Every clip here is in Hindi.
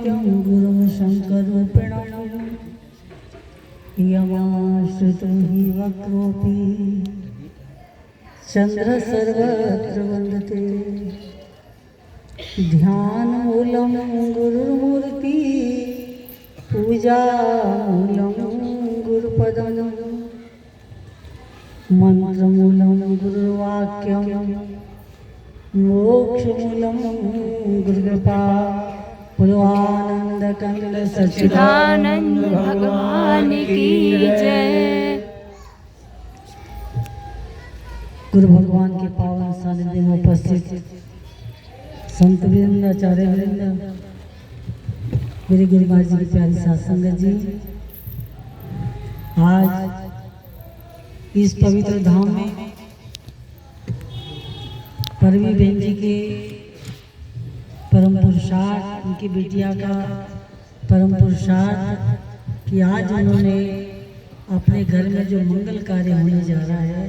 गुरुं शङ्करूपिणं यमाश्रितं हि वक्रोऽपि चन्द्रः सर्वत्र वन्दते। ध्यानमूलं गुरुर्मूर्ति पूजामूलं गुरुपदं मन्त्रमूलं गुरुवाक्यं मोक्षमूलं गुरुकृपा। पूर्वानंदकंद सच्चिदानंद भगवान की जय। गुरु भगवान के पावन सानिध्य में उपस्थित संत वृंद, आचार्य वृंद, मेरे गुरु महाराज जी की प्यारी साथ संगत जी, आज इस पवित्र धाम में परवी बहन जी के परम पुरुषार्थ, उनकी बिटिया का परम पुरुषार्थ कि आज उन्होंने अपने घर में जो मंगल कार्य होने जा रहा है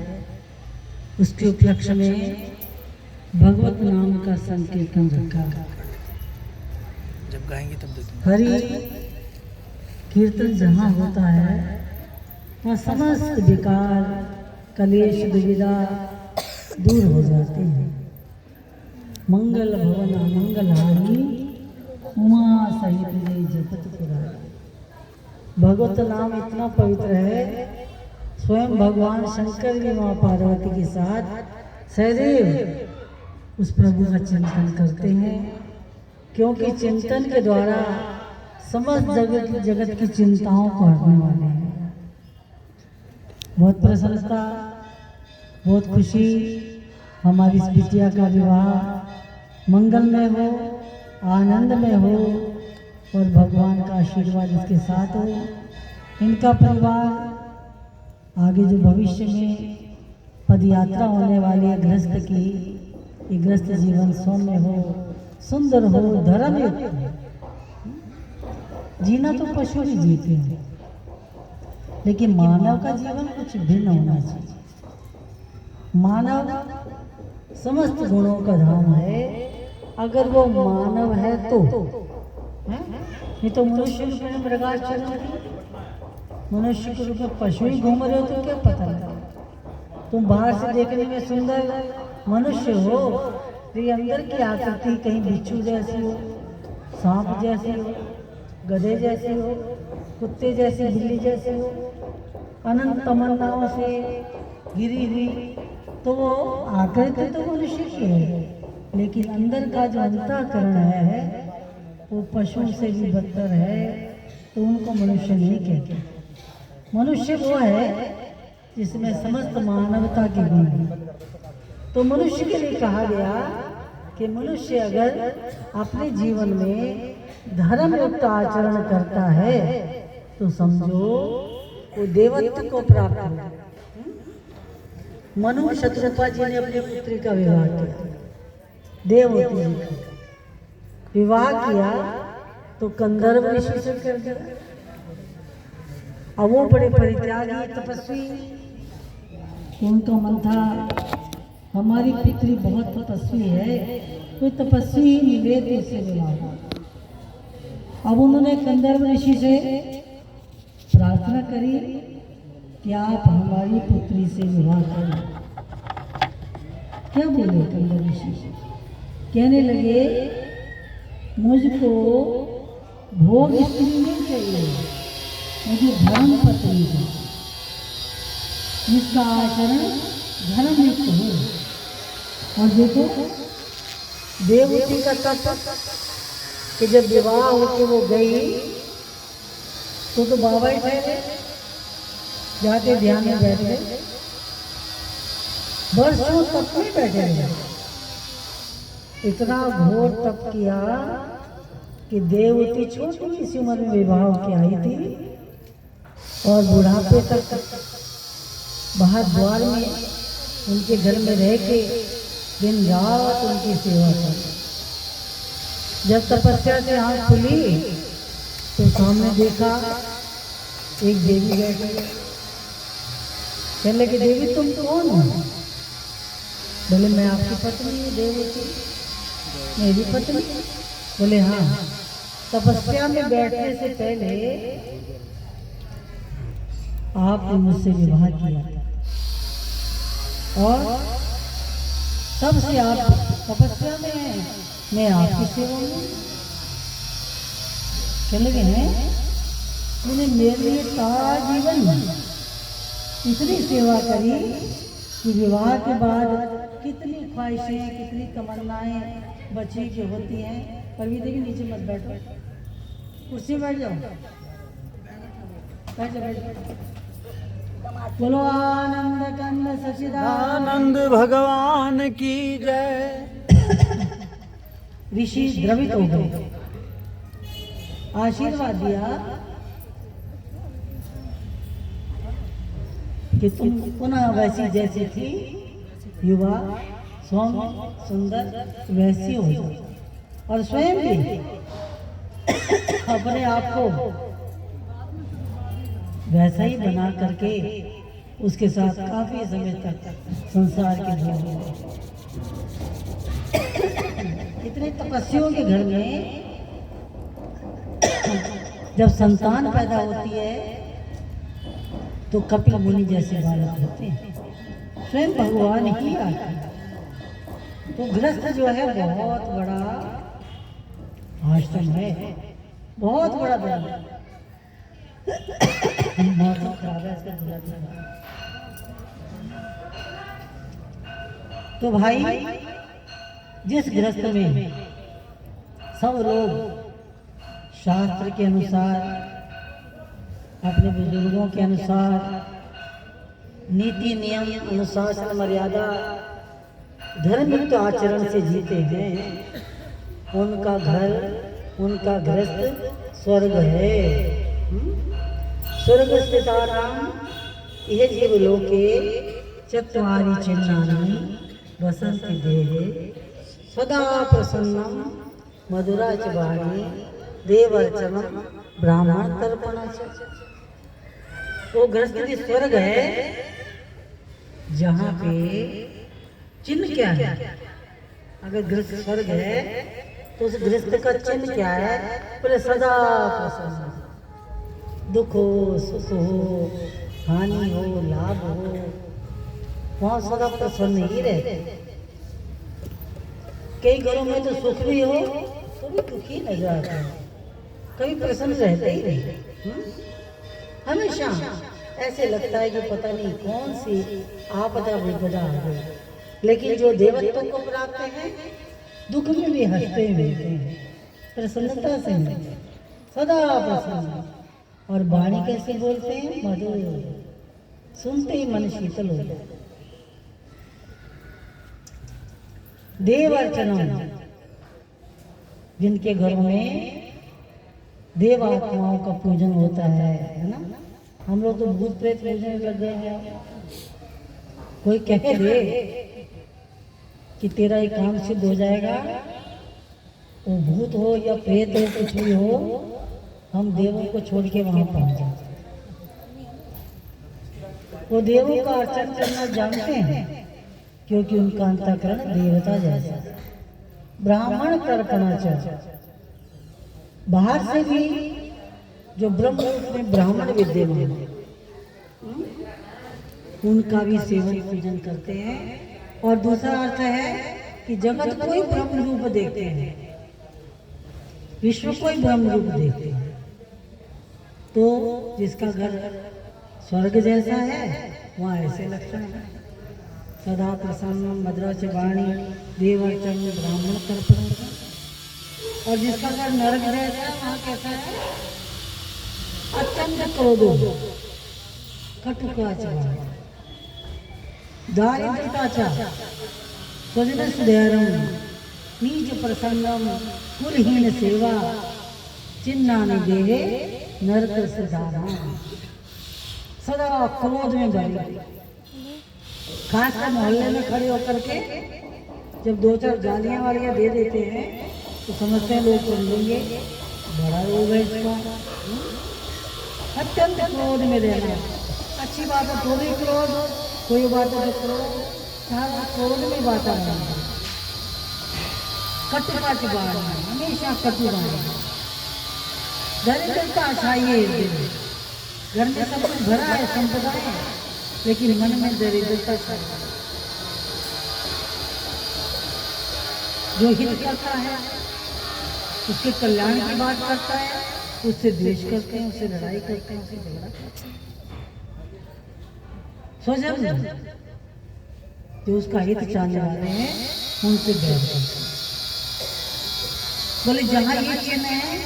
उसके उपलक्ष्य में भगवत नाम का संकीर्तन रखा। जब गाएंगे तब देखेंगे। हरि कीर्तन जहाँ होता है वहाँ समस्त विकार, कलेश, दुविधा दूर हो जाते हैं। मंगल भवन मंगलहारी उमा सहित जय जपत पुरारी। भगवत नाम इतना पवित्र है, स्वयं भगवान शंकर भी माँ पार्वती के साथ सदैव उस प्रभु का चिंतन करते हैं, क्योंकि चिंतन के द्वारा समस्त जगत की चिंताओं को हटने वाले हैं। बहुत प्रसन्नता, बहुत खुशी, हमारी इस बिटिया का विवाह मंगल में हो, आनंद में हो और भगवान का आशीर्वाद इसके साथ हो। इनका परिवार आगे जो भविष्य में पदयात्रा होने वाली है गृहस्थ की, ये गृहस्थ जीवन सौम्य हो, सुंदर हो, धर्मयुक्त हो। जीना तो पशु ही जीते हैं, लेकिन मानव का जीवन कुछ भिन्न होना चाहिए। मानव समस्त गुणों का धाम है, अगर वो मानव है तो नहीं तो मनुष्य रूप में मृगाचरण, मनुष्य के रूप में पशु ही घूम रहे हो तो क्या पता लगा। तुम बाहर से देखने में सुंदर मनुष्य हो, तेरी अंदर की आकृति कहीं बिच्छू जैसी हो, सांप जैसी हो, गधे जैसी हो, कुत्ते जैसी, बिल्ली जैसी हो, अनंत तमन्नाओं से घिरी हुई, तो वो आकृति तो मनुष्य की है, लेकिन अंदर का जो अंतःकरण है वो पशु से भी बदतर है, तो उनको मनुष्य नहीं कहते। मनुष्य वो है जिसमें समस्त मानवता के गुण हैं। तो मनुष्य के लिए कहा गया कि मनुष्य अगर अपने जीवन में धर्मयुक्त आचरण करता है तो समझो वो देवत्व को प्राप्त हो। मनु शत्रुपा जी ने अपनी पुत्री का विवाह किया, देववती जी का विवाह किया तो कंदर्व ऋषि से कर दिया। अब वो बड़े परित्यागी तपस्वी, उनका मन था हमारी पुत्री बहुत तपस्वी है, कोई तपस्वी ही मिले तो इससे विवाह। अब उन्होंने कंदर्व ऋषि से प्रार्थना करी कि आप हमारी पुत्री से विवाह करें। क्या बोले कंदर्व ऋषि? कहने लगे मुझको भोग स्त्री नहीं चाहिए, मुझे धर्म पत्नी चाहिए, जिसका आचरण धर्मयुक्त हो। और देखो देववती का तप कि जब विवाह होके वो गई तो बाबा ही थे, जाके ध्यान में बैठ गए, वर्षों तप में बैठे रहे। इतना घोर तप किया कि देववती छोटी सी उम्र में विवाह की आई थी और बुढ़ापे तक बाहर द्वार में उनके घर में रह के दिन रात उनकी सेवा की। जब तपस्या से आँख खुली तो सामने देखा एक देवी बैठी। कहने लगे देवी तुम कौन हो? बोले मैं आपकी पत्नी हूँ देववती। मेरी पत्नी? बोले हाँ। तपस्या में बैठने से पहले आपने मुझसे विवाह किया और तब से आप तपस्या में हैं, मैं आपकी सेवा में चले गए हैं। मैंने मेरे लिए सारा जीवन इतनी सेवा करी कि विवाह के बाद कितनी ख्वाहिशें, कितनी तमन्नाएं बच्चे की होती हैं। पर भी देखिए, नीचे मत बैठो, कुर्सी बैठ जाओ, बैठ जाओ। बोलो आनंद कंद सच्चिदानंद आनंद भगवान की जय। ऋषि द्रवित हो गए, आशीर्वाद दिया कि तुम पुनः वैसी जैसी थी, युवा सौम्य सुंदर वैसी हो जाओ और स्वयं भी अपने आप को वैसा ही बना करके उसके साथ काफी समय तक संसार के जीवन में। इतने तपस्वियों के घर में जब संतान पैदा होती है तो कपिल मुनि जैसे बालक होते हैं, स्वयं भगवान ही आते हैं। तो गृहस्थ जो है बहुत बड़ा आश्रम है, बहुत बड़ा बड़ा मौसम खराब है इसका बुरा दिन है। तो भाई, जिस गृहस्थ में सब लोग शास्त्र के अनुसार, अपने बुजुर्गों के अनुसार, नीति नियम अनुशासन मर्यादा धर्मयुक्त आचरण से जीते हैं, उनका घर, उनका गृहस्थ स्वर्ग है। स्वर्ग स्थितानां इह जीवलोके चत्वारि चिन्नानि वसन्ति देहे सदा प्रसन्नं मधुरा च वाणी देवर्चनं ब्राह्मण तर्पण च। वो गृहस्थ स्वर्ग है जहाँ पे चिन्ह क्या है। अगर गृहस्थ स्वर्ग है तो उस गृहस्थ का चिन्ह क्या है? बोले सदा प्रसन्न, दुख हो सुख हो हानि हो लाभ हो, वहाँ सदा प्रसन्न ही रहते। कई घरों में तो सुख भी हो तो भी दुखी नजर आता है, कभी प्रसन्न रहते ही नहीं। हमेशा ऐसे लगता है कि पता नहीं कौन सी आपदा विपदा आ गई। लेकिन जो देवत्व को प्राप्त हैं, दुख में भी हंसते मिलते हैं, प्रसन्नता से मिलते हैं, सदा प्रसन्न। और वाणी कैसे बोलते हैं? मधुर, सुनते ही मन शीतल हो जाए। देव अर्चना, जिनके घरों में देव आत्माओं का पूजन होता है ना। हम लोग तो भूत प्रेत पूजने लग गए हैं। कोई कह दे कि तेरा ये काम सिद्ध हो जाएगा, वो भूत हो या प्रेत हो, कुछ भी हो, हम देवों को छोड़ के वहां पहुंच जाते। वो देवों का अर्चन करना जानते हैं क्योंकि उनका अंतःकरण देवता जैसा। ब्राह्मण तर्पणाचार्य, बाहर से भी जो ब्रह्म रूप में ब्राह्मण विद्यमान है, उनका भी सेवन पूजन करते हैं। और दूसरा अर्थ है कि जगत को ही ब्रह्म रूप देखते हैं, विश्व को ही ब्रह्म रूप देखते हैं। तो जिसका घर स्वर्ग जैसा है वहाँ ऐसे लक्षण है। सदा प्रसन्न मधुरा च वाणी देवर्चन ब्राह्मण तर्पण। और जिसका घर नरक जैसा है वहाँ कैसा है? अत्यंत क्रोधो कटुकाचार दारिद्रताचार स्वजन सुधैर्यम नीच प्रसन्नम कुलहीन सेवा चिन्नानि देहे नरक सिद्धाना। सदा क्रोध में भरे, खासकर मोहल्ले में खड़े होकर के जब दो चार गालियां वालियां दे देते हैं तो समझते हैं लोग सुन लेंगे, बड़ा रोग है इसका। अत्यंत क्रोध में रहना अच्छी बात है, तो भी क्रोध, कोई बात है तो क्रोध, क्रोध में बात रहना। कटुका चुबाना, हमेशा कटु रहना, दरिद्रता छाई है इस दिन। घर में सब कुछ भरा है, संपदाएं हैं, लेकिन मन में दरिद्रता छाई है। जो हित करता है, उसके कल्याण की बात करता है, उससे द्वेष करते हैं, उससे लड़ाई करते हैं, उससे झगड़ा करते हैं। सोचा जो उसका हित चाहने वाले हैं उनसे बैर करते हैं। बोले जहाँ ये चिन्ह है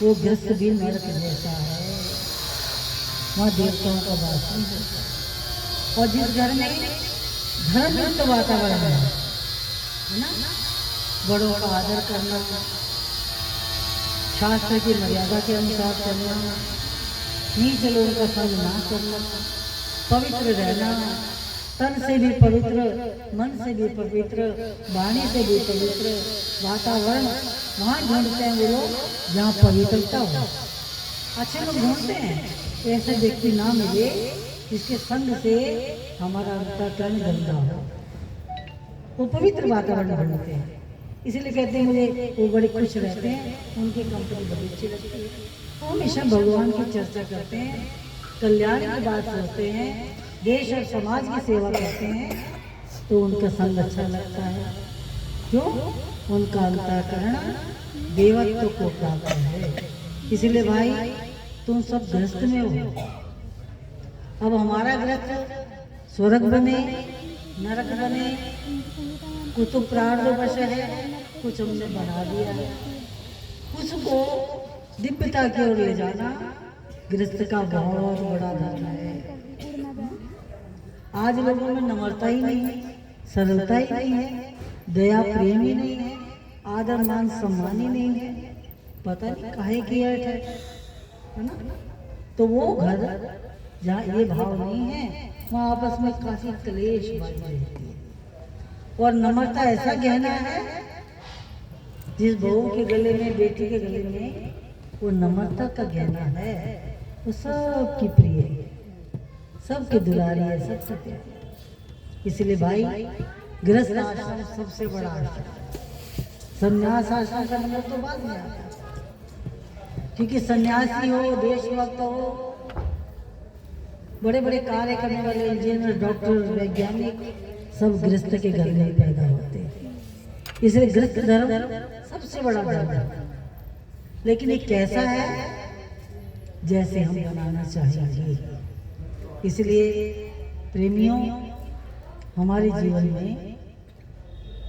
वो ग्रस्त भी नरक जैसा है, वहाँ देवताओं का वास नहीं होता। और जिस घर में धर्मयुक्त वातावरण है ना, बड़ों का आदर करना, शास्त्र की मर्यादा के अनुसार चलना, नीच लोगों का संग ना करना, पवित्र रहना, तन से भी पवित्र, मन से भी पवित्र, वाणी से भी पवित्र वातावरण वहाँ ढूंढते हैं वो लोग जहाँ पवित्रता हो। अच्छे लोग ढूंढते हैं, ऐसे व्यक्ति ना मिले जिसके संग से हमारा अंतःकरण गंदा हो। वो पवित्र वातावरण ढूंढते हैं, इसीलिए कहते हैं मुझे वो बड़े खुश रहते हैं, उनकी कंपनी बड़ी अच्छी लगती है। वो हमेशा भगवान की चर्चा करते हैं, कल्याण की बात सोचते हैं, देश और समाज की सेवा करते हैं, तो उनका संग अच्छा लगता है। क्यों? उनका अंतःकरण देवत्व को प्राप्त है। इसलिए भाई तुम सब ग्रस्त में हो। अब हमारा ग्रस्त स्वर्ग बने, नरक बने, कुछ तो प्रारब्धवश है, कुछ हमने बना दिया है। कुछ को दिव्यता की ओर ले जाना गृहस्थ का बहुत बड़ा धर्म है। आज लोगों में नम्रता ही नहीं है, सरलता ही नहीं है, दया प्रेम ही नहीं है, आदर मान सम्मान ही नहीं है। पता नहीं काहे की ऐठ है ना। तो वो घर जहाँ ये भाव नहीं है, वहाँ आपस में काफी क्लेश बढ़ रही है। और नम्रता ऐसा गहना है, जिस बहू के गले में, बेटी के गले में वो नम्रता का गहना है, वो सबकी प्रिय है, सबके दुलारी है, सबके प्यारी। इसलिए भाई गृहस्थ आश्रम सबसे बड़ा आश्रम। संन्यास आश्रम का नंबर तो बाद में आता है, क्योंकि सन्यासी हो, देशभक्त हो, बड़े बड़े कार्य करने वाले इंजीनियर, डॉक्टर, वैज्ञानिक सब गृहस्थ के घर में पैदा होते हैं। इसलिए गृहस्थ धर्म सबसे बड़ा धर्म है। लेकिन ये कैसा है? जैसे हम बनाना चाहेंगे। इसलिए प्रेमियों, हमारे जीवन में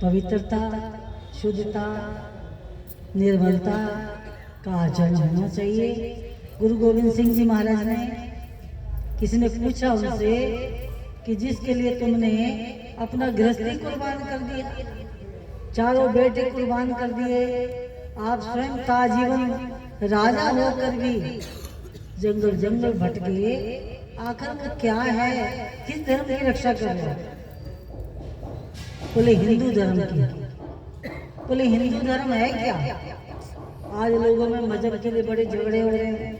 पवित्रता, शुद्धता, निर्मलता का आचरण होना चाहिए। गुरु गोविंद सिंह जी महाराज ने, किसी ने पूछा उनसे कि जिसके लिए तुमने अपना गृहस्थी कुर्बान कर दिया, चारों बेटे कुर्बान कर दिए, आप स्वयं ताजीवन राजा होकर भी जंगल जंगल भटके, आखिर में क्या है? किस धर्म की रक्षा कर रहे हो? बोले हिंदू धर्म की। बोले हिंदू धर्म है क्या? आज लोगों में मजहब के लिए बड़े झगड़े हो रहे हैं।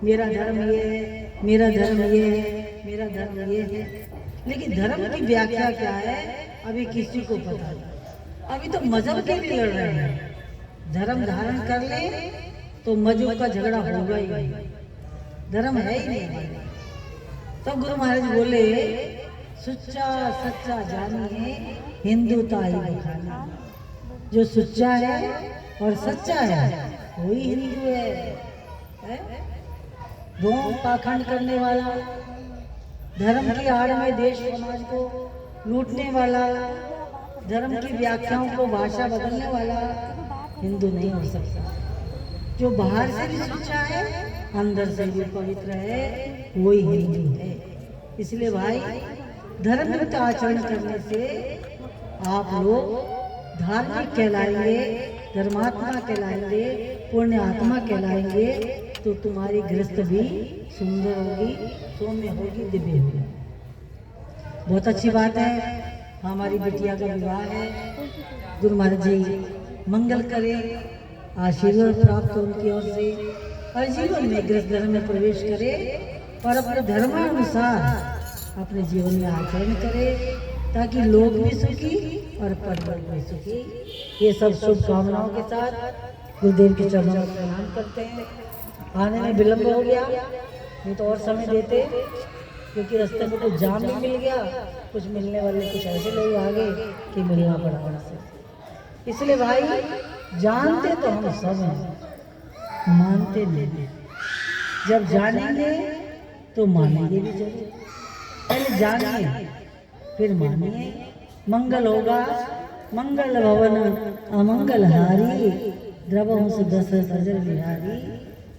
मेरा धर्म ये है, मेरा धर्म ये है, मेरा धर्म ये है। लेकिन धर्म की व्याख्या क्या है अभी किसी को पता नहीं। अभी तो मजहब के लिए लड़ रहे हैं। धर्म धारण कर ले तो मजहब का झगड़ा होगा ही नहीं, धर्म है ही नहीं। तो गुरु महाराज बोले, सच्चा सच्चा जानिए हिंदुता ही बखानी। जो सच्चा है और सच्चा है वही हिंदू है। दो पाखंड करने वाला, धर्म की आड़ में देश समाज को लूटने वाला, धर्म की व्याख्याओं को भाषा बदलने वाला हिंदू नहीं हो सकता। जो बाहर से भी सच्चा है, अंदर से भी पवित्र है, वही हिंदू है। इसलिए भाई धर्मयुक्त आचरण करने से आप लोग धार्मिक कहलाएंगे, धर्मात्मा कहलाएंगे, पुण्य आत्मा कहलाएंगे। तो तुम्हारी गृहस्थ भी सुंदर होगी, सौम्य होगी, दिव्य होगी। बहुत अच्छी बात है, हमारी बिटिया का विवाह है। गुरु महाराज जी मंगल करें, आशीर्वाद प्राप्त हो उनकी ओर से, और जीवन में गृहस्थ धर्म में प्रवेश करे और अपने धर्मानुसार अपने जीवन में आचरण करे, ताकि लोग भी सुखी और परिवार भी सुखी। ये सब शुभकामनाओं के साथ गुरुदेव के चरणों में प्रणाम। करते हैं। आने में विलंब हो गया, नहीं तो और समय देते, क्योंकि रास्ते में कुछ जाम भी मिल गया, कुछ मिलने वाले कुछ ऐसे लोग आ गए कि मिलना पड़ा उनसे। इसलिए भाई जानते तो हम सब हैं, मानते नहीं। जब जानेंगे तो मानेंगे भी जरूर। पहले जानिए फिर मानिए। मंगल होगा मंगल भवन अमंगल हारी, द्रवहंस दस सजर बिहारी,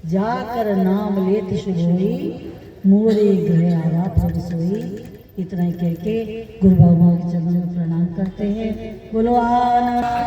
जाकर नाम लेत शुभ होई, मोरे गृह आवा प्रभु सोई। इतना ही कह के गुरु बाबा के चरणों में प्रणाम करते हैं। बोलो आनंद।